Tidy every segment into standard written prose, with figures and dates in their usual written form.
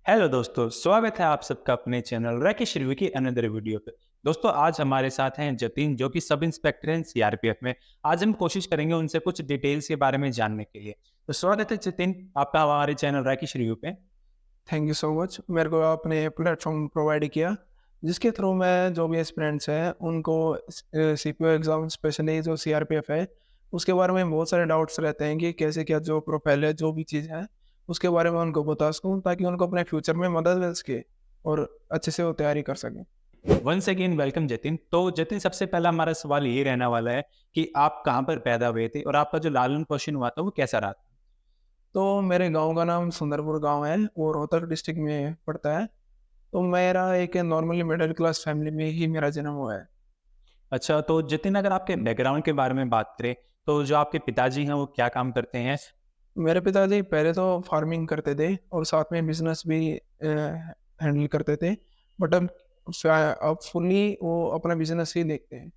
Hello दोस्तों, स्वागत है आप सबका अपने चैनल रैकेश रिव्यू की अनदर वीडियो पे। दोस्तों आज हमारे साथ हैं जतिन जो कि सब इंस्पेक्टर हैं सीआरपीएफ में। आज हम कोशिश करेंगे उनसे कुछ डिटेल्स के बारे में जानने के लिए। तो स्वागत है जतिन आपका हमारे चैनल रैकेश रिव्यू पे। Thank you so much. मेरे को आपने प्लेटफ़ॉर्म प्रोवाइड किया, जिसके थ्रू मैं जो भी एस्पिरेंट्स हैं, उनको सीपीओ एग्ज़ाम स्पेशली जो सीआरपीएफ है, उसके बारे में बहुत सारे डाउट्स रहते हैं कि कैसे क्या जो प्रोफाइल है, जो भी चीज़ है, उसके बारे में उनको बता सकूँ ताकि उनको अपने फ्यूचर में मदद मिल सके और अच्छे से वो तैयारी कर सकें। Once again welcome Jatin. तो जतिन सबसे पहला हमारा सवाल ये रहने वाला है कि आप कहाँ पर पैदा हुए थे और आपका जो लालन पोषण हुआ था वो कैसा रहा था? तो मेरे गाँव का नाम सुंदरपुर गाँव है, वो रोहतक डिस्ट्रिक्ट में पड़ता है। तो मेरा एक नॉर्मली मिडल क्लास फैमिली में ही मेरा जन्म हुआ है। अच्छा, तो जतिन अगर आपके बैकग्राउंड के बारे में बात करें तो जो आपके पिताजी हैं वो क्या काम करते हैं? मेरे पिताजी पहले तो फार्मिंग करते थे और साथ में बिजनेस भी हैंडल करते थे। बट अब फुल्ली वो अपना बिजनेस ही देखते हैं।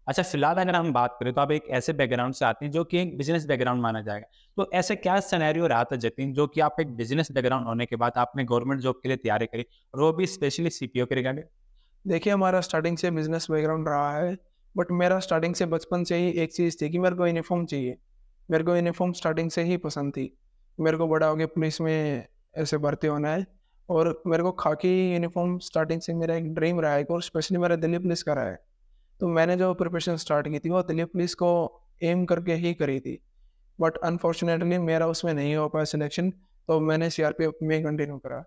अच्छा, फिलहाल अगर हम बात करें तो आप एक ऐसे बैकग्राउंड से आते हैं जो कि एक बिजनेस बैकग्राउंड माना जाएगा। तो ऐसे क्या सिनेरियो रहा था जतिन जो कि आप एक बिजनेस बैकग्राउंड होने के बाद आपने गवर्नमेंट जॉब के लिए तैयारी करी और वो भी स्पेशली सीपीओ के रिगार्डिंग? देखिए, हमारा स्टार्टिंग से बिजनेस बैकग्राउंड रहा है। बट मेरा स्टार्टिंग से बचपन से ही एक चीज़ थी कि मेरे को यूनिफॉर्म चाहिए। मेरे को यूनिफॉर्म स्टार्टिंग से ही पसंद थी। मेरे को बड़ा होके पुलिस में ऐसे भर्ती होना है। और मेरे को खाकी यूनिफॉर्म स्टार्टिंग से मेरा एक ड्रीम रहा है और स्पेशली मेरा दिल्ली पुलिस का रहा है। तो मैंने जो प्रिपरेशन स्टार्ट की थी वो दिल्ली पुलिस को एम करके ही करी थी। बट अनफॉर्चुनेटली मेरा उसमें नहीं हो पाया सिलेक्शन, तो मैंने सीआरपीएफ में कंटिन्यू करा।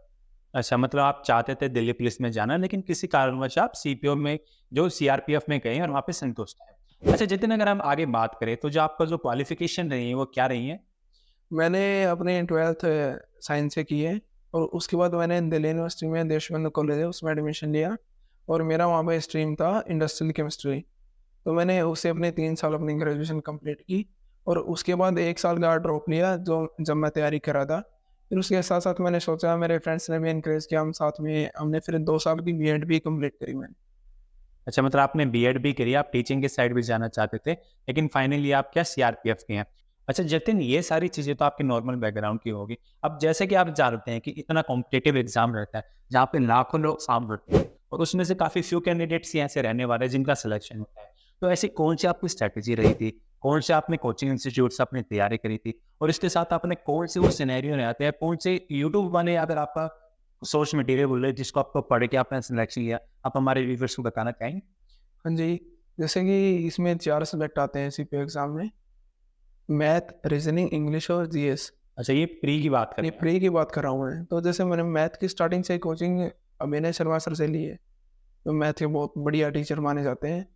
अच्छा, मतलब आप चाहते थे दिल्ली पुलिस में जाना लेकिन किसी कारणवश आप सीपीओ में जो सीआरपीएफ में गए और वहाँ पे संतुष्ट हैं। अच्छा जतिन, अगर हम आगे बात करें तो जो आपका जो क्वालिफिकेशन रही है वो क्या रही है? मैंने अपनी 12th साइंस से की है और उसके बाद मैंने दिल्ली यूनिवर्सिटी में देशबंधु कॉलेज है उसमें एडमिशन लिया और मेरा वहाँ पे स्ट्रीम था इंडस्ट्रियल केमिस्ट्री। तो मैंने उससे अपने 3 साल अपनी ग्रेजुएशन कंप्लीट की और उसके बाद 1 साल का ड्रॉप लिया जो जब मैं तैयारी कर रहा था। फिर उसके साथ-साथ मैंने सोचा, मेरे फ्रेंड्स ने भी एनकरेज किया, हम साथ में हमने फिर 2 साल की बीएड भी कंप्लीट करी मैंने। अच्छा, मतलब आपने बीएड भी करी, आप टीचिंग के साइड भी जाना चाहते थे, लेकिन फाइनली आप क्या सीआरपीएफ के हैं। अच्छा जतिन, ये सारी चीज़ें तो आपके नॉर्मल बैकग्राउंड की होगी। अब जैसे कि आप जानते हैं कि इतना कॉम्पिटिटिव एग्ज़ाम रहता है, जहाँ पे लाखों लोग फॉर्म भरते हैं और उसमें से काफ़ी फ्यू कैंडिडेट्स ही ऐसे रहने वाले हैं जिनका सिलेक्शन होता है। तो ऐसी कौन-सी आपकी स्ट्रैटेजी रही थी? कौन से आपने कोचिंग इंस्टीट्यूट से अपनी तैयारी करी थी? और इसके साथ आपने कौन से वो सिनेरियो रहते हैं, कौन से यूट्यूब वाले अगर आपका सोर्स मटेरियल बोले जिसको आपको पढ़ के आपने सिलेक्शन किया, आप हमारे व्यूअर्स को बताना चाहेंगे? हाँ जी, जैसे कि इसमें 4 सब्जेक्ट आते हैं सीपीओ एग्ज़ाम में, मैथ, रीज़निंग, इंग्लिश और जीएस। अच्छा, ये प्री की बात कर ये रहे हैं। प्री की बात कर रहा हूँ मैं। तो जैसे मैंने मैथ की स्टार्टिंग से कोचिंग अभिनय शर्मा सर से ली है, तो मैथ के बहुत बढ़िया टीचर माने जाते हैं।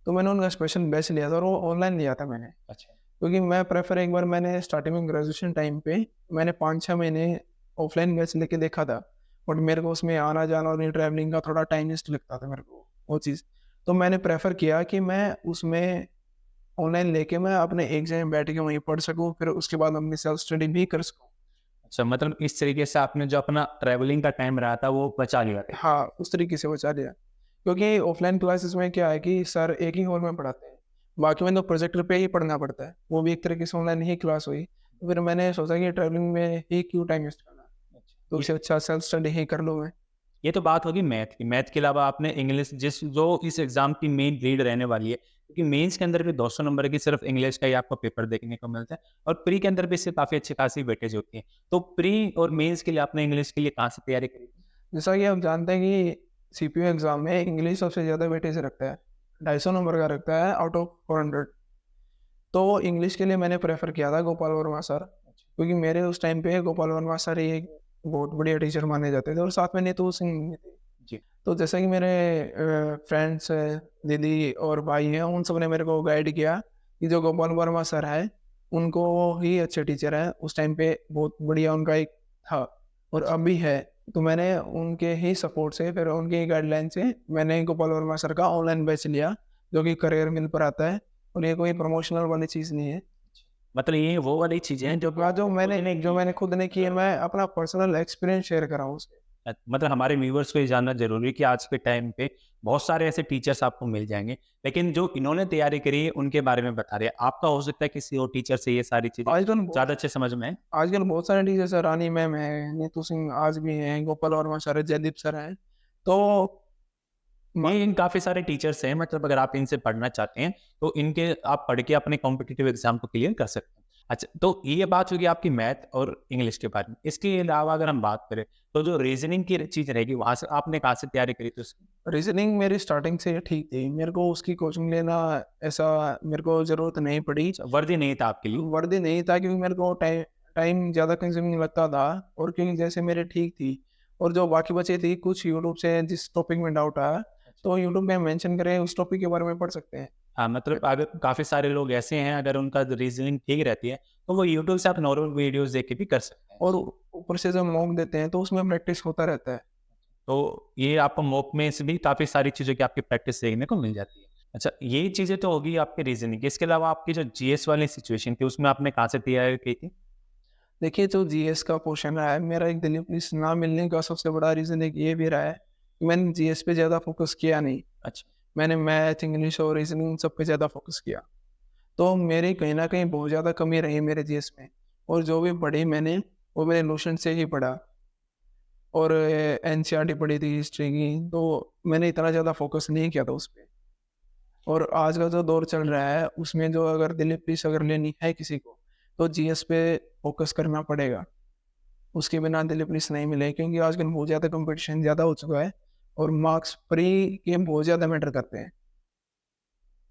तो मैंने उनका स्पेशल बैच लिया था और वो ऑनलाइन लिया था मैंने। अच्छा। क्योंकि मैं प्रेफ़र एक बार मैंने स्टार्टिंग में ग्रेजुएशन टाइम पे मैंने 5-6 महीने ऑफ़लाइन बैच लेके देखा था। बट मेरे को उसमें आना-जाना और ये ट्रैवलिंग का थोड़ा टाइम वेस्ट लगता था मेरे को, वो चीज़। तो मैंने प्रेफ़र किया कि मैं उसमें ऑनलाइन लेके मैं अपने एक जगह बैठ के वहीं पढ़ सकूँ, फिर उसके बाद अपनी सेल्फ स्टडी भी कर सकूँ। अच्छा, मतलब इस तरीके से आपने जो अपना ट्रैवलिंग का टाइम रहा था वो बचा लिया था। हाँ, उस तरीके से बचा लिया। क्योंकि ऑफ़लाइन क्लासेस में क्या है कि सर एक ही हॉल में पढ़ाते हैं। बाकी में तो प्रोजेक्टर पे ही पढ़ना पड़ता है। वो भी एक तरीके से ऑनलाइन ही क्लास हुई। तो फिर मैंने सोचा कि ट्रैवलिंग में ही क्यों टाइम वेस्ट करना। अच्छा, तो उससे अच्छा सेल्फ स्टडी ही कर लूँ मैं। ये तो बात होगी मैथ की। मैथ के अलावा आपने इंग्लिश जिस जो इस एग्ज़ाम की मेन लीड रहने वाली है, क्योंकि मेंस के अंदर भी 200 नंबर की सिर्फ़ इंग्लिश का ही आपको पेपर देखने को मिलता है और प्री के अंदर भी इससे काफ़ी अच्छी-खासी वेटेज होती है। तो प्री और मेंस के लिए आपने इंग्लिश के लिए कहाँ से तैयारी करी थी? जैसा कि आप जानते हैं कि सीपीयू एग्ज़ाम में इंग्लिश सबसे ज़्यादा वेटेज रखता है। 250 नंबर का रखता है आउट ऑफ 400। तो इंग्लिश के लिए मैंने प्रेफ़र किया था गोपाल वर्मा सर, क्योंकि मेरे उस टाइम पे गोपाल वर्मा सर ही एक बहुत बढ़िया टीचर माने जाते थे और साथ में नीतू सिंह भी थी। जी। तो जैसा कि मेरे फ्रेंड्स हैं, दीदी और भाई हैं, उन सब ने मेरे को गाइड किया कि जो गोपाल वर्मा सर हैं, उनको ही अच्छे टीचर हैं। उस टाइम पे बहुत बढ़िया उनका एक था और अच्छा। अब भी है। तो मैंने उनके ही सपोर्ट से फिर उनकी ही गाइडलाइन से मैंने गोपाल वर्मा सर का ऑनलाइन बैच लिया, जो कि करियर मिल पर आता है और ये कोई प्रमोशनल वाली चीज़ नहीं है। मतलब ये वो वाली चीज़ें हैं जो कि जो आपने खुद मैंने ने जो की मैंने हैं। खुद ने की है, मैं अपना पर्सनल एक्सपीरियंस शेयर कर रहा हूँ उससे। मतलब हमारे व्यूअर्स को ये जानना ज़रूरी है कि आज के टाइम पे बहुत सारे ऐसे टीचर्स आपको मिल जाएँगे, लेकिन जो इन्होंने तैयारी करी है उनके बारे में बता रहे हैं। आपका हो सकता है किसी और टीचर से ये सारी चीज़ें आजकल बहुत ज़्यादा अच्छे समझ में आएँ। आजकल बहुत सारे टीचर सर, रानी मैम है, नीतू सिंह आज भी हैं, गोपाल वर्मा सर है, जयदीप सर हैं। तो म ये इन काफ़ी सारे टीचर्स हैं, मतलब अगर आप इनसे पढ़ना चाहते हैं, तो इनके आप पढ़ के अपने कॉम्पिटिटिव एग्ज़ाम को क्लियर कर सकते हैं। अच्छा, तो ये बात होगी आपकी मैथ और इंग्लिश के बारे में। इसके अलावा अगर हम बात करें, तो जो रीज़निंग की चीज़ रहेगी, वहाँ से आपने कहाँ से तैयारी करी थी उसकी? रीज़निंग मेरी स्टार्टिंग से ठीक थी। मेरे को उसकी कोचिंग लेना ऐसा मेरे को ज़रूरत नहीं पड़ी। अच्छा, वर्दी नहीं था आपके लिए? वर्दी नहीं था क्योंकि मेरे को टाइम ज़्यादा कंज्यूमिंग लगता था, और क्योंकि जैसे मेरे ठीक थी, और जो बाकी बचे थी कुछ यूट्यूब से जिस टॉपिक में डाउट आया, तो यूट्यूब में मेंशन करें उस टॉपिक के बारे में पढ़ सकते हैं। हाँ, मतलब अगर काफ़ी सारे लोग ऐसे हैं, अगर उनका रीज़निंग ठीक रहती है, तो वो यूट्यूब से आप नॉर्मल वीडियोज़ देख के भी कर सकते हैं। और ऊपर से जब मॉक देते हैं तो उसमें प्रैक्टिस होता रहता है। तो ये आपको मॉक में से भी काफ़ी सारी चीज़ों की आपकी प्रैक्टिस देखने को मिल जाती है। अच्छा, ये चीज़ें तो होगी आपकी रीज़निंग की। इसके अलावा आपकी जो जीएस वाली सिचुएशन थी, उसमें आपने कहाँ से तैयारी की थी? देखिए, जो जीएस का पोर्शन रहा है, मेरा एक दिलीप पुलिस ना मिलने का सबसे बड़ा रीज़न एक ये भी रहा है कि मैंने जीएस पे ज़्यादा फोकस किया नहीं। अच्छा। मैंने मैथ, इंग्लिश और रीज़निंग सब पे ज़्यादा फोकस किया। तो मेरी कहीं न कहीं बहुत ज़्यादा कमी रही मेरे जीएस में, और जो भी पढ़ी मैंने, वो मैंने नोशन से ही पढ़ा, और एनसीईआरटी पढ़ी थी हिस्ट्री की, तो मैंने इतना ज़्यादा फोकस नहीं किया था उस पे। और आज का जो दौर चल रहा है, उसमें जो अगर दिलीप पुलिस अगर लेनी है किसी को, तो जीएस पे फोकस करना पड़ेगा। उसके बिना दिलीप पुलिस नहीं मिलेगी, क्योंकि आजकल बहुत ज़्यादा कॉम्पिटिशन ज़्यादा हो चुका है, और मार्क्स प्री के बहुत ज़्यादा मैटर करते हैं।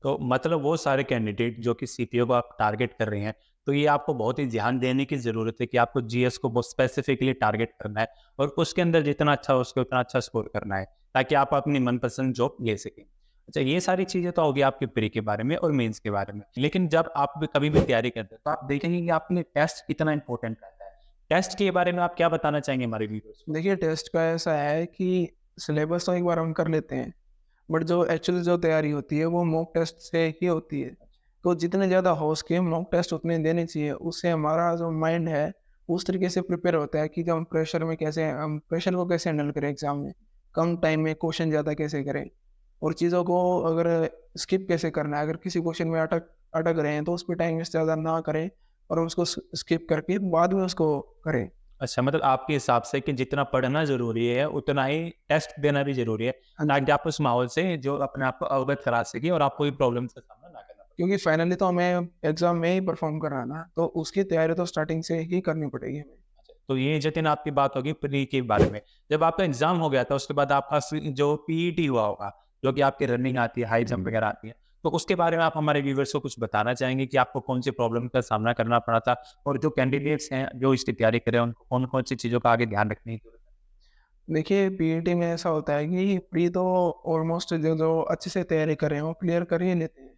तो मतलब वो सारे कैंडिडेट जो कि सीपीओ को आप टारगेट कर रहे हैं, तो ये आपको बहुत ही ध्यान देने की ज़रूरत है कि आपको जीएस को बहुत स्पेसिफिकली टारगेट करना है और उसके अंदर जितना अच्छा हो सके उतना अच्छा स्कोर करना है, ताकि आप अपनी मनपसंद जॉब ले सकें। अच्छा, ये सारी चीज़ें तो होगी आपके प्री के बारे में और मेंस के बारे में। लेकिन जब आप भी कभी भी तैयारी करते हैं, तो आप देखेंगे कि आपके लिए टेस्ट कितना इम्पोर्टेंट रहता है। टेस्ट के बारे में आप क्या बताना चाहेंगे हमारे व्यूअर्स को? देखिए, टेस्ट का ऐसा है कि सिलेबस तो एक बार हम कर लेते हैं, बट जो एक्चुअल जो तैयारी होती है वो मॉक टेस्ट से ही होती है। तो जितने ज़्यादा हो सके मॉक टेस्ट उतने देने चाहिए। उससे हमारा जो माइंड है उस तरीके से प्रिपेयर होता है कि जब हम प्रेशर को कैसे हैंडल करें एग्ज़ाम में, कम टाइम में क्वेश्चन ज़्यादा कैसे करें, और चीज़ों को अगर स्किप कैसे करना है। अगर किसी क्वेश्चन में अटक अटक रहे हैं तो उस पे टाइम वेस्ट ज़्यादा ना करें, और उसको स्किप करके बाद में उसको करें। अच्छा, मतलब आपके हिसाब से कि जितना पढ़ना ज़रूरी है, उतना ही टेस्ट देना भी ज़रूरी है, हाँ जी। ताकि आप उस माहौल से जो अपने आप को अवगत करा सकें और आपको कोई प्रॉब्लम का सामना ना करना पड़े। क्योंकि फाइनली तो हमें एग्ज़ाम में ही परफ़ॉर्म करना है ना, तो उसकी तैयारी तो स्टार्टिंग से ही करनी पड़ेगी हमें। तो ये जतिन आपकी बात होगी प्री के बारे में। जब आपका एग्ज़ाम हो गया था, उसके बाद आपका जो पीईटी हुआ होगा, जो कि आपकी रनिंग आती है, हाई जंप वगैरह आती है, तो उसके बारे में आप हमारे व्यूअर्स को कुछ बताना चाहेंगे कि आपको कौन-सी प्रॉब्लम का सामना करना पड़ा था? और जो कैंडिडेट्स हैं, जो इसकी तैयारी कर रहे हैं, उनको कौन-कौन सी चीज़ों का आगे ध्यान रखने की ज़रूरत है? देखिए, पीईटी में ऐसा होता है कि प्री तो ऑलमोस्ट जो जो अच्छे से तैयारी कर रहे हैं वो क्लियर कर ही लेते हैं।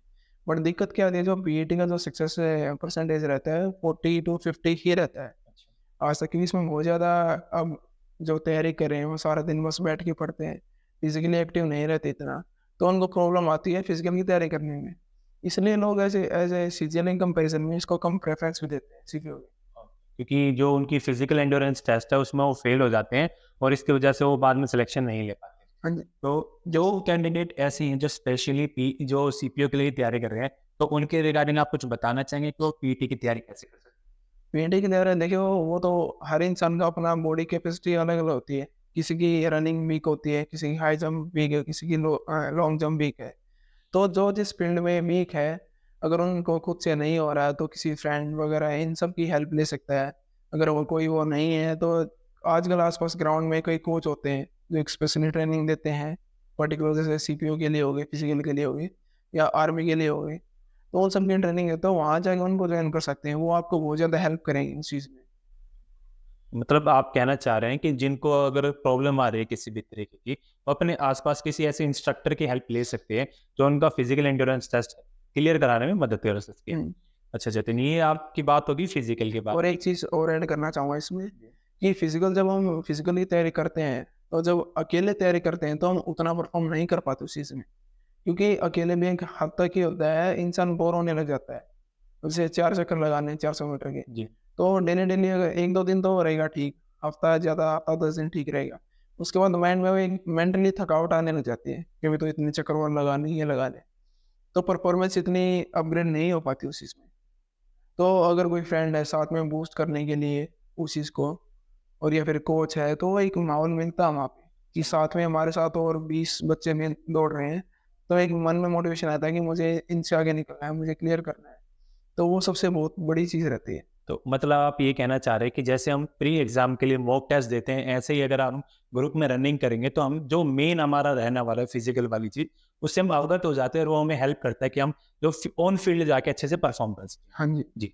बट दिक्कत क्या आती है, जो पीईटी का जो सक्सेस परसेंटेज रहता है 40 टू 50 ही रहता है। आज तक, क्योंकि इसमें बहुत ज़्यादा अब जो तैयारी कर रहे हैं वो सारा दिन बस बैठ के पढ़ते हैं, फिज़िकली एक्टिव नहीं रहते इतना, तो उनको प्रॉब्लम आती है फिज़िकल की तैयारी करने में। इसलिए लोग ऐसे एज़ ए सीजीएल कंपैरिज़न में इसको कम प्रेफ़रेंस भी देते हैं सीपीओ को। क्योंकि जो उनकी फिज़िकल एंड्योरेंस टेस्ट है, उसमें वो फेल हो जाते हैं और इसकी वजह से वो बाद में सिलेक्शन नहीं ले पाते। हाँ जी। तो जो कैंडिडेट ऐसे हैं जो स्पेशली पी जो सीपीओ के लिए तैयारी कर रहे हैं, तो उनके रिगार्डिंग आप कुछ बताना चाहेंगे कि वो पीटी की तैयारी कैसे कर सकते हैं? पीटी की तैयारी देखिए, वो तो हर इंसान का अपना बॉडी कैपेसिटी अलग-अलग होती है। किसी की रनिंग वीक होती है, किसी की हाई जंप वीक है, किसी की लॉन्ग जंप वीक है। तो जो जिस फील्ड में वीक है, अगर उनको खुद से नहीं हो रहा है तो किसी फ्रेंड वगैरह इन सब की हेल्प ले सकता है। अगर वो नहीं है तो आजकल आस-पास ग्राउंड में कई कोच होते हैं जो एक स्पेशली ट्रेनिंग देते हैं। पर्टिकुलर जैसे सीपीओ के लिए हो गए, फिजिकल के लिए हो गए, या आर्मी के लिए हो गए। तो उन सब की ट्रेनिंग है, तो वहाँ जाके उनको जॉइन कर सकते हैं। वो आपको बहुत ज़्यादा हेल्प करेंगे इस चीज़ में। मतलब आप कहना चाह रहे हैं कि जिनको अगर प्रॉब्लम आ रही है किसी भी तरीके की, वो अपने आस-पास किसी ऐसे इंस्ट्रक्टर की हेल्प ले सकते हैं, जो उनका फिज़िकल एंड्योरेंस टेस्ट क्लियर कराने में मदद कर सकती है। हुँ। अच्छा जतिन, ये आपकी बात होगी फिज़िकल के बारे और में। एक चीज़ और ऐड करना चाहूँगा इसमें कि जब हम फिजिकली तैयारी करते हैं, तो जब अकेले तैयारी करते हैं तो हम उतना परफॉर्म नहीं कर पाते उस चीज़ में। क्योंकि अकेले में एक हद तक ही होता है, इंसान बोर होने लग जाता है। जैसे 4 चक्कर लगाने हैं 400 मीटर के, जी। तो डेली-डेली अगर 1-2 दिन तो रहेगा ठीक, हफ्ता ज़्यादा हफ्ता 10 दिन ठीक रहेगा। उसके बाद माइंड में वो एक मेंटली थकावट आने लग जाती है कि अभी तो इतने चक्कर और लगाने ये लगाने, तो परफॉर्मेंस इतनी अपग्रेड नहीं हो पाती उस चीज़ में। तो अगर कोई फ्रेंड है साथ में बूस्ट करने के लिए उस चीज़ को, और या फिर कोच है, तो एक माहौल मिलता है वहाँ पे कि साथ में हमारे साथ और 20 बच्चे में दौड़ रहे हैं, तो एक मन में मोटिवेशन आता है कि मुझे इनसे आगे निकलना है, मुझे क्लियर करना है। तो वो सबसे बहुत बड़ी चीज़ रहती है। तो मतलब आप ये कहना चाह रहे हैं कि जैसे हम प्री एग्जाम के लिए मॉक टेस्ट देते हैं, ऐसे ही अगर हम ग्रुप में रनिंग करेंगे तो हम जो मेन हमारा रहने वाला है फिजिकल वाली चीज, उससे हम अवगत हो जाते हैं और वो हमें हेल्प करता है कि हम जो ऑन फील्ड जाके अच्छे से परफॉर्म कर सकें। हाँ जी। जी।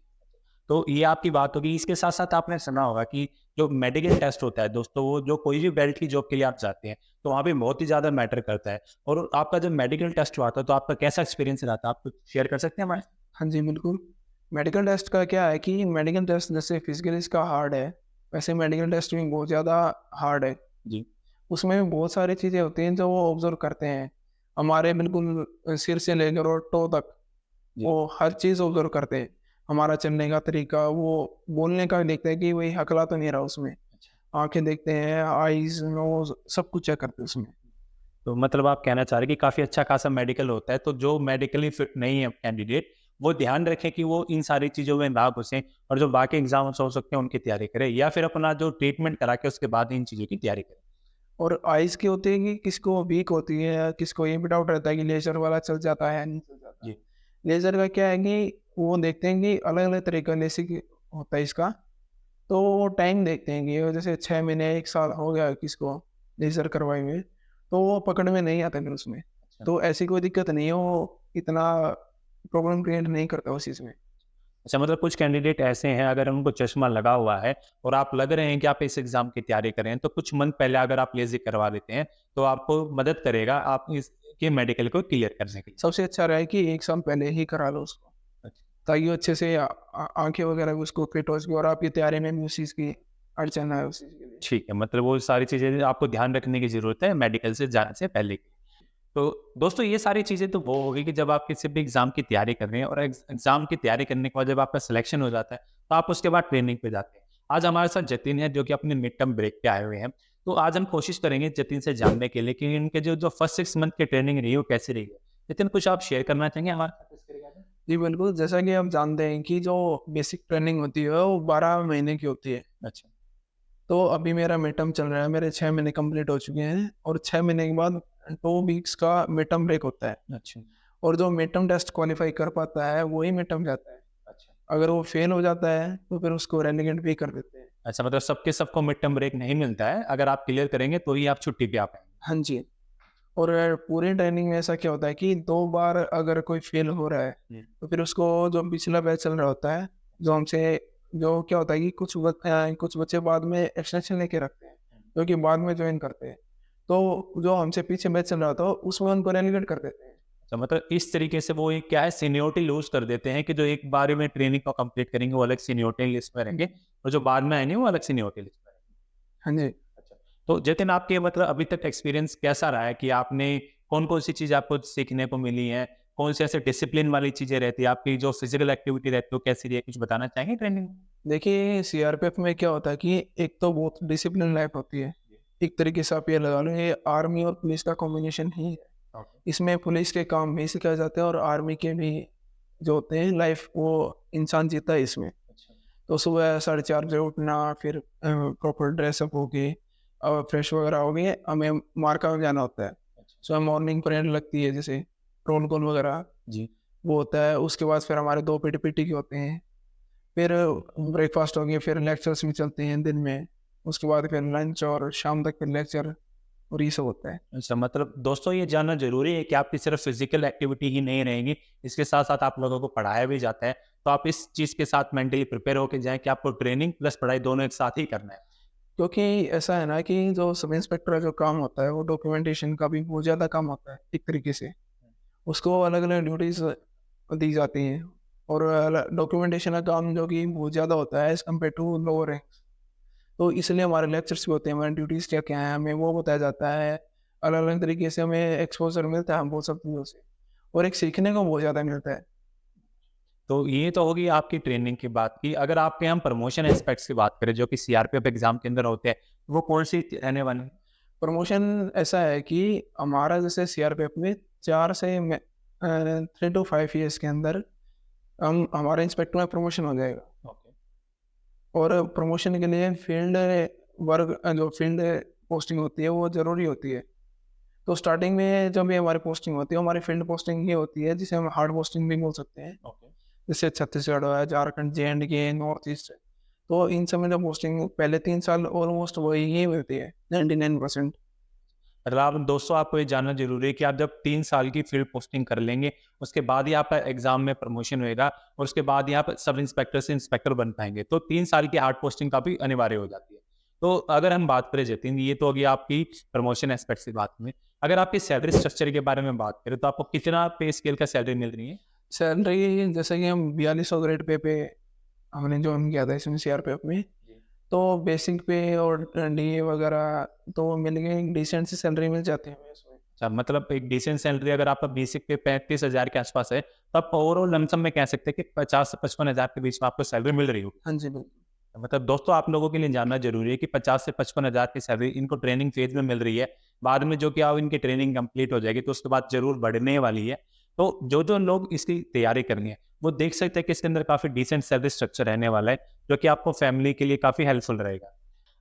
तो ये आपकी बात होगी। इसके साथ साथ आपने सुना होगा कि जो मेडिकल टेस्ट होता है दोस्तों, वो जो कोई भी बेल्ट की जॉब के लिए आप जाते हैं तो वहाँ पे बहुत ही ज़्यादा मैटर करता है। और आपका जब मेडिकल टेस्ट हुआ था तो आपका कैसा एक्सपीरियंस रहा था, आप कुछ शेयर कर सकते हैं हमारे? हाँ जी, बिल्कुल। मेडिकल टेस्ट का क्या है कि मेडिकल टेस्ट जैसे फिज़िकली इसका हार्ड है, वैसे मेडिकल टेस्ट भी बहुत ज़्यादा हार्ड है। जी। उसमें भी बहुत सारी चीज़ें होती हैं जो वो ऑब्ज़र्व करते हैं। हमारे बिल्कुल सिर से लेकर और टो तक, जी। वो हर चीज़ ऑब्ज़र्व करते हैं। हमारा चलने का तरीका, वो बोलने का भी देखते हैं कि वही हकला तो नहीं रहा उसमें। अच्छा। आँखें देखते हैं, आईज़, नोज़ सब कुछ चेक करते हैं उसमें। तो मतलब आप कहना चाह रहे हैं कि काफ़ी अच्छा खासा मेडिकल होता है, तो जो मेडिकली फिट नहीं है कैंडिडेट, वो ध्यान रखें कि वो इन सारी चीज़ों में ना घुसें और जो बाकी एग्ज़ाम्स हो सकते हैं उनकी तैयारी करें, या फिर अपना जो ट्रीटमेंट करा के उसके बाद इन चीज़ों की तैयारी करें। और आइज़ की होती है कि किसको वीक होती है, या किसको ये भी डाउट रहता है कि लेज़र वाला चल जाता है या नहीं चल जाता। जी। लेज़र का क्या है कि वो देखते हैं कि अलग-अलग तरीका लेसिक होता है इसका, तो वो टाइम देखते हैं कि जैसे 6 महीने, 1 साल हो गया किसको लेज़र करवाए हुए, तो वो पकड़ में नहीं आता फिर उसमें। अच्छा। तो ऐसी कोई दिक्कत नहीं है, वो इतना प्रॉब्लम क्रिएट नहीं करता उस चीज़ में। अच्छा, मतलब कुछ कैंडिडेट ऐसे हैं, अगर उनको चश्मा लगा हुआ है और आप लग रहे हैं कि आप इस एग्ज़ाम की तैयारी कर रहे हैं, तो कुछ मंथ पहले अगर आप लेज़िक करवा लेते हैं, तो आपको मदद करेगा आप इसके मेडिकल को क्लियर करने के लिए। सबसे अच्छा रहा है कि 1 साल पहले ही करा लो उसको, अच्छा। ताकि वो अच्छे से आँखें वगैरह भी उसको फिट हो सके और आपकी तैयारी में भी उस चीज़ की अड़चन ना आए उस चीज़ के लिए। ठीक है, मतलब वो सारी चीज़ें आपको ध्यान रखने की ज़रूरत है मेडिकल से जाने से पहले। तो दोस्तों, ये सारी चीज़ें तो वो हो गई कि जब आप किसी भी एग्ज़ाम की तैयारी कर रहे हैं और एग्ज़ाम की तैयारी करने के बाद जब आपका सिलेक्शन हो जाता है, तो आप उसके बाद ट्रेनिंग पे जाते हैं। आज हमारे साथ जतिन है जो कि अपने मिड टर्म ब्रेक पे आए हुए हैं। तो आज हम कोशिश करेंगे जतिन से जानने के लिए कि इनके जो फर्स्ट 6 मंथ की ट्रेनिंग रही है वो कैसी रही है। जतिन, कुछ आप शेयर करना चाहेंगे हमारे साथ इसके रिगार्डिंग? जी, बिल्कुल, जैसा कि आप जानते हैं कि जो बेसिक ट्रेनिंग होती है वो 12 महीने की होती है। अच्छा। तो अभी मेरा मिड टर्म चल रहा है, मेरे 6 महीने कंप्लीट हो चुके हैं और 6 महीने के बाद 2 वीक्स का मिड टर्म ब्रेक होता है, अच्छा। और जो मिड टर्म टेस्ट क्वालीफाई कर पाता है वही मिड टर्म जाता है। अच्छा। अगर वो फेल हो जाता है तो फिर उसको रेलीगेट भी कर देते हैं। अच्छा, मतलब सबको मिड टर्म ब्रेक नहीं मिलता है, अगर आप क्लियर करेंगे तो ही आप छुट्टी पे आ पाएँगे। हाँ जी। और पूरी ट्रेनिंग में ऐसा क्या होता है कि 2 बार अगर कोई फेल हो रहा है, हुँ। तो फिर उसको जो पिछला बैच चल रहा होता है, जो हमसे जो क्या होता है कि कुछ बच्चे बाद में एक्सटेंशन लेके रखते हैं, जो कि बाद में जॉइन करते हैं। तो जो हमसे पीछे बैच चल रहा होता है, उसमें उनको रेलीगेट कर देते हैं। अच्छा, मतलब इस तरीके से वो एक क्या है सीनियरिटी लूज़ कर देते हैं कि जो एक बार में ट्रेनिंग को कंप्लीट करेंगे वो अलग सीनियरिटी लिस्ट में रहेंगे और जो बाद में आएँगे वो अलग सीनियरिटी लिस्ट में रहेंगे। हाँ जी। अच्छा, तो जतिन, आपके मतलब अभी तक एक्सपीरियंस कैसा रहा है कि आपने कौन-कौन सी चीज़ आपको सीखने को मिली हैं? कौन से ऐसे डिसिप्लिन वाली चीज़ें रहती हैं? आपकी जो फिज़िकल एक्टिविटी रहती है वो कैसी रही है? कुछ बताना चाहेंगे ट्रेनिंग में? देखिए, सीआरपीएफ में क्या होता है कि एक तो बहुत डिसिप्लिन लाइफ होती है। एक तरीके से आप ये लगा लो, ये आर्मी और पुलिस का कॉम्बिनेशन ही है। ओके। इसमें पुलिस के काम भी सिखाए जाते हैं और आर्मी के भी जो होते हैं लाइफ, वो इंसान जीता है इसमें। अच्छा। तो सुबह 4:30 बजे उठना, फिर प्रॉपर ड्रेसअप होके फ्रेश वगैरह हो गए, हमें मार्का में जाना होता है। अच्छा। सुबह मॉर्निंग परेड लगती है, जैसे रोल कॉल वगैरह जी। वो होता है। उसके बाद फिर हमारे 2 पीटी पीटी के होते हैं। फिर ब्रेकफास्ट हो गया, फिर लेक्चर्स भी चलते हैं दिन में। उसके बाद फिर लंच और शाम तक फिर लेक्चर, और ये सब होता है। अच्छा, मतलब दोस्तों ये जानना ज़रूरी है कि आपकी सिर्फ़ फिज़िकल एक्टिविटी ही नहीं रहेंगी, इसके साथ-साथ आप लोगों को पढ़ाया भी जाता है। तो आप इस चीज़ के साथ मेंटली प्रिपेयर होके जाएँ कि आपको ट्रेनिंग प्लस पढ़ाई दोनों एक साथ ही करना है। क्योंकि ऐसा है ना कि जो सब इंस्पेक्टर का जो काम होता है, वो डॉक्यूमेंटेशन का भी बहुत ज़्यादा काम होता है एक तरीके से। उसको अलग-अलग ड्यूटीज़ दी जाती हैं, और डॉक्यूमेंटेशन का काम जो कि बहुत ज़्यादा होता है as compare to lower rank. तो इसलिए हमारे लेक्चर्स भी होते हैं, हमारी ड्यूटीज़ क्या-क्या हैं, हमें वो बताया जाता है। अलग-अलग तरीके से हमें एक्सपोज़र मिलता है हम वो सब चीज़ों से, और एक सीखने को बहुत ज़्यादा मिलता है। तो ये तो होगी आपकी ट्रेनिंग की बात की। अगर आपके हम प्रमोशन एस्पेक्ट्स की बात करें जो कि सीआरपीएफ एग्ज़ाम के अंदर होते हैं, वो कौन-सी रहने वाली हैं? प्रमोशन ऐसा है कि हमारा जैसे सीआरपीएफ में 4 से 3 टू 5 ईयर्स के अंदर हम हमारे इंस्पेक्टर में प्रमोशन हो जाएगा। ओके। और प्रमोशन के लिए फील्ड वर्क जो फील्ड पोस्टिंग होती है वो ज़रूरी होती है। तो स्टार्टिंग में जब ये हमारी पोस्टिंग होती है, हमारी फील्ड पोस्टिंग ये होती है जिसे हम हार्ड पोस्टिंग भी बोल सकते हैं। ओके। जैसे छत्तीसगढ़ है, झारखंड, जे-एंड-के, नॉर्थ ईस्ट है। तो इन सब में जो पोस्टिंग पहले 3 साल ऑलमोस्ट वही ही होती है 99%। मतलब आप दोस्तों आपको ये जानना ज़रूरी है कि आप जब 3 साल की फील्ड पोस्टिंग कर लेंगे, उसके बाद ही आपका एग्ज़ाम में प्रमोशन होएगा और उसके बाद ही आप सब इंस्पेक्टर से इंस्पेक्टर बन पाएँगे। तो 3 साल की हार्ड पोस्टिंग काफ़ी अनिवार्य हो जाती है। तो अगर हम बात करें जतिन, ये तो होगी आपकी प्रमोशन एस्पेक्ट की बात में। अगर आपकी सैलरी स्ट्रक्चर के बारे में बात करें, तो आपको कितना पे स्केल का सैलरी मिल रही है? सैलरी जैसे कि हम 4200 ग्रेड पे हमने जॉइन किया था इसमें सीआरपीएफ में। जी। तो बेसिक पे और डीए वगैरह तो मिल गए, डिसेंट सी सैलरी मिल जाती है हमें इसमें। अच्छा, मतलब एक डिसेंट सैलरी अगर आपका बेसिक पे 35,000 के आसपास है, तो आप ओवरऑल लमसम में कह सकते हैं कि 50 से 55,000 के बीच में आपको सैलरी मिल रही होगी। हाँ जी, बिल्कुल। मतलब दोस्तों आप लोगों के लिए जानना ज़रूरी है कि 50 से 55,000 की सैलरी इनको ट्रेनिंग फेज़ में मिल रही है। बाद में जो कि अब इनकी ट्रेनिंग कंप्लीट हो जाएगी, तो उसके बाद ज़रूर बढ़ने वाली है। तो जो-जो लोग इसकी तैयारी कर रही हैं, वो देख सकते हैं कि इसके अंदर काफ़ी डिसेंट सैलरी स्ट्रक्चर रहने वाला है, जो कि आपको फैमिली के लिए काफ़ी हेल्पफुल रहेगा।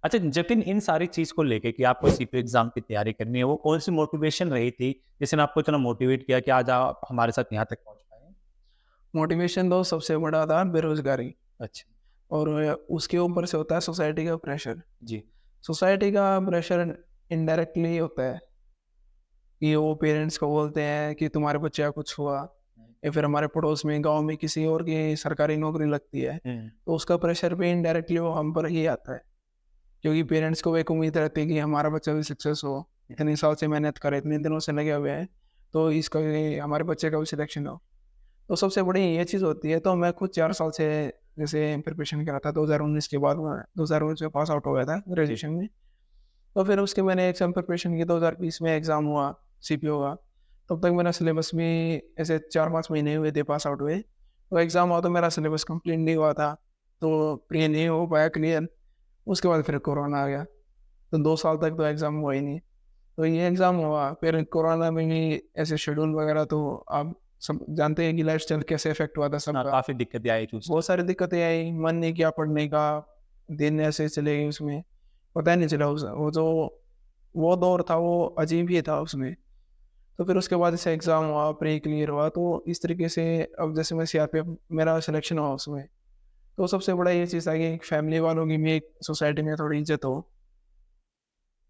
अच्छा जतिन, इन सारी चीज़ को लेके कि आपको सीपीओ एग्ज़ाम की तैयारी करनी है, वो कौन-सी मोटिवेशन रही थी, जिसने आपको इतना मोटिवेट किया कि आज आप हमारे साथ यहाँ तक पहुँच पाए हैं? मोटिवेशन तो सबसे बड़ा था बेरोज़गारी, अच्छा। और उसके ऊपर से होता है सोसाइटी का प्रेशर। जी। सोसाइटी का प्रेशर इनडायरेक्टली होता है कि वो पेरेंट्स को बोलते हैं कि तुम्हारे बच्चे का कुछ हुआ, या फिर हमारे पड़ोस में गाँव में किसी और की सरकारी नौकरी लगती है, हुँ। तो उसका प्रेशर भी इनडायरेक्टली वो हम पर ही आता है। क्योंकि पेरेंट्स को एक उम्मीद रहती है कि हमारा बच्चा भी सक्सेस हो, इतने साल से मेहनत करे, इतने दिनों से लगे हुए हैं, तो इसका ये हमारे बच्चे का भी सिलेक्शन हो। तो सबसे बड़ी ये चीज़ होती है। तो मैं खुद 4 साल से जैसे प्रिपरेशन कर रहा था, 2019 के बाद मैं 2019 में पास आउट हो गया था जी। ग्रेजुएशन में। तो फिर उसके मैंने एग्ज़ाम प्रिपरेशन की, 2020 में एग्ज़ाम हुआ सीपीओ का। तब तक मेरा सिलेबस भी ऐसे 4-5 महीने हुए थे पास आउट हुए। तो एग्ज़ाम हुआ तो मेरा सिलेबस कंप्लीट नहीं हुआ था, तो प्री नहीं हो पाया क्लियर। उसके बाद फिर कोरोना आ गया, तो 2 साल तक तो एग्ज़ाम हुआ ही नहीं। तो ये एग्ज़ाम हुआ, फिर कोरोना में भी ऐसे शेड्यूल वगैरह तो आप सब जानते हैं कि लाइफ़स्टाइल कैसे इफ़ेक्ट हुआ था हाँ, सबका। काफ़ी दिक्कतें आई थी उस बहुत सारी दिक्कतें आई, मन नहीं किया पढ़ने का, दिन ऐसे चले गए उसमें, पता ही नहीं चला उस वो दौर था वो अजीब ही था उसमें। तो फिर उसके बाद जैसे एग्ज़ाम हुआ, प्री क्लियर हुआ, तो इस तरीके से अब जैसे मैं सीआरपीएफ मेरा सिलेक्शन हुआ उसमें। तो सबसे बड़ा ये चीज़ था कि फैमिली वालों की भी एक सोसाइटी में थोड़ी इज़्ज़त हो,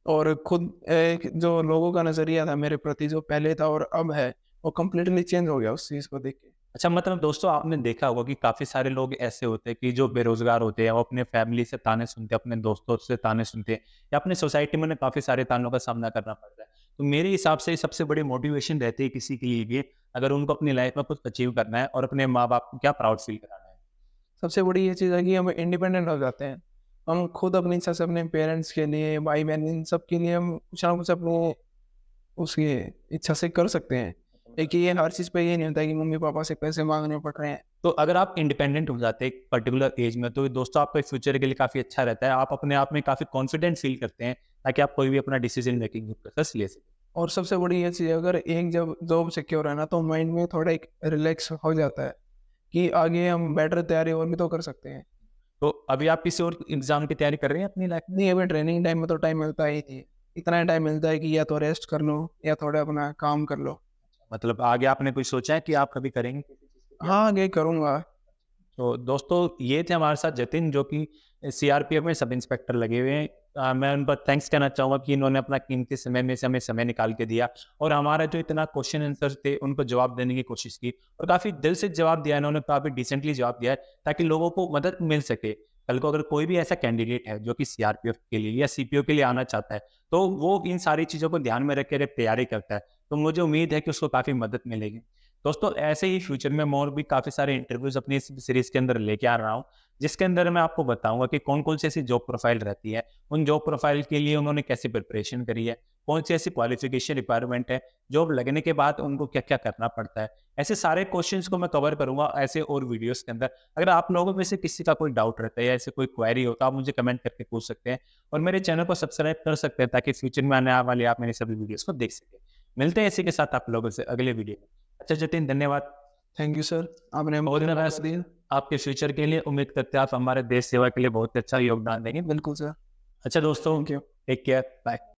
और खुद एक जो लोगों का नज़रिया था मेरे प्रति जो पहले था और अब है, वो कंप्लीटली चेंज हो गया उस चीज़ को देख के। अच्छा, मतलब दोस्तों आपने देखा होगा कि काफ़ी सारे लोग ऐसे होते हैं कि जो बेरोज़गार होते हैं, वो अपने फैमिली से ताने सुनते हैं, अपने दोस्तों से ताने सुनते हैं या अपने सोसाइटी में उन्हें काफ़ी सारे तानों का सामना करना पड़ता है। तो मेरे हिसाब से सबसे बड़ी मोटिवेशन रहती है किसी के लिए भी, अगर उनको अपनी लाइफ़ में कुछ अचीव करना है और अपने माँ-बाप को क्या प्राउड फ़ील कराना है। सबसे बड़ी ये चीज़ है कि हम इंडिपेंडेंट हो जाते हैं। हम खुद अपनी इच्छा से अपने पेरेंट्स के लिए, भाई-बहन इन सब के लिए हम कुछ ना कुछ अपने उसकी इच्छा से कर सकते हैं। देखिए, ये हर चीज़ पे ये नहीं होता है कि मम्मी-पापा से पैसे माँगने पड़ रहे हैं। तो अगर आप इंडिपेंडेंट हो जाते हैं एक पर्टिकुलर एज में, तो दोस्तों आपके फ्यूचर के लिए काफ़ी अच्छा रहता है। आप अपने आप में काफ़ी कॉन्फिडेंट फ़ील करते हैं, ताकि आप कोई भी अपना डिसीज़न मेकिंग प्रोसेस ले सकें। और सबसे बड़ी ये चीज़ है, अगर एक जब जॉब सिक्योर है ना, तो माइंड में थोड़ा एक रिलैक्स हो जाता है कि आगे हम बेटर तैयारी और भी तो कर सकते हैं। तो अभी आप किसी और एग्ज़ाम की तैयारी कर रहे हैं अपनी लाइफ़ में? नहीं, अभी ट्रेनिंग टाइम में तो टाइम मिलता ही नहीं है। इतना टाइम मिलता है कि या तो रेस्ट कर लो या थोड़ा अपना काम कर लो। मतलब आगे आपने कुछ सोचा है कि आप कभी करेंगे किसी चीज़ की तैयारी? हाँ, आगे करूँगा। तो दोस्तों ये थे हमारे साथ जतिन, जो कि सीआरपीएफ में सब इंस्पेक्टर लगे हुए हैं। मैं उन पर थैंक्स कहना चाहूँगा कि इन्होंने अपना कीमती समय में से हमें समय निकाल के दिया और हमारा जो इतना क्वेश्चन आंसर थे उनको जवाब देने की कोशिश की और काफ़ी दिल से जवाब दिया इन्होंने, काफ़ी डिसेंटली जवाब दिया है ताकि लोगों को मदद मिल सके। कल को अगर कोई भी ऐसा कैंडिडेट है जो कि सीआरपीएफ के लिए या सीपीओ के लिए आना चाहता है, तो वो इन सारी चीज़ों को ध्यान में रख के अगर तैयारी करता है, तो मुझे उम्मीद है कि उसको काफ़ी मदद मिलेगी। दोस्तों ऐसे ही फ्यूचर में और भी काफ़ी सारे इंटरव्यूज़ अपनी इस सीरीज़ के अंदर लेके आ रहा हूँ, जिसके अंदर मैं आपको बताऊँगा कि कौन-कौन सी ऐसी जॉब प्रोफ़ाइल रहती है, उन जॉब प्रोफ़ाइल के लिए उन्होंने कैसी प्रिपरेशन करी है, कौन-सी ऐसी क्वालिफ़िकेशन रिक्वायरमेंट है, जॉब लगने के बाद उनको क्या-क्या करना पड़ता है। ऐसे सारे क्वेश्चंस को मैं कवर करूँगा ऐसे और वीडियोज़ के अंदर। अगर आप लोगों में से किसी का कोई डाउट रहता है या ऐसे कोई क्वेरी हो, तो आप मुझे कमेंट करके पूछ सकते हैं और मेरे चैनल को सब्सक्राइब कर सकते हैं ताकि फ्यूचर में आने वाली आप मेरी सभी वीडियोज़ को देख सकें। मिलते हैं इसी के साथ आप लोगों से अगले वीडियो में। अच्छा जतिन, धन्यवाद। थैंक यू सर, आपने ऑल मुझे द मौका बेस्ट दिया। आपके फ्यूचर के लिए। उम्मीद करते हैं आप हमारे देश सेवा के लिए बहुत अच्छा योगदान देंगे। बिल्कुल सर, अच्छा दोस्तों, thank you. Take care, bye.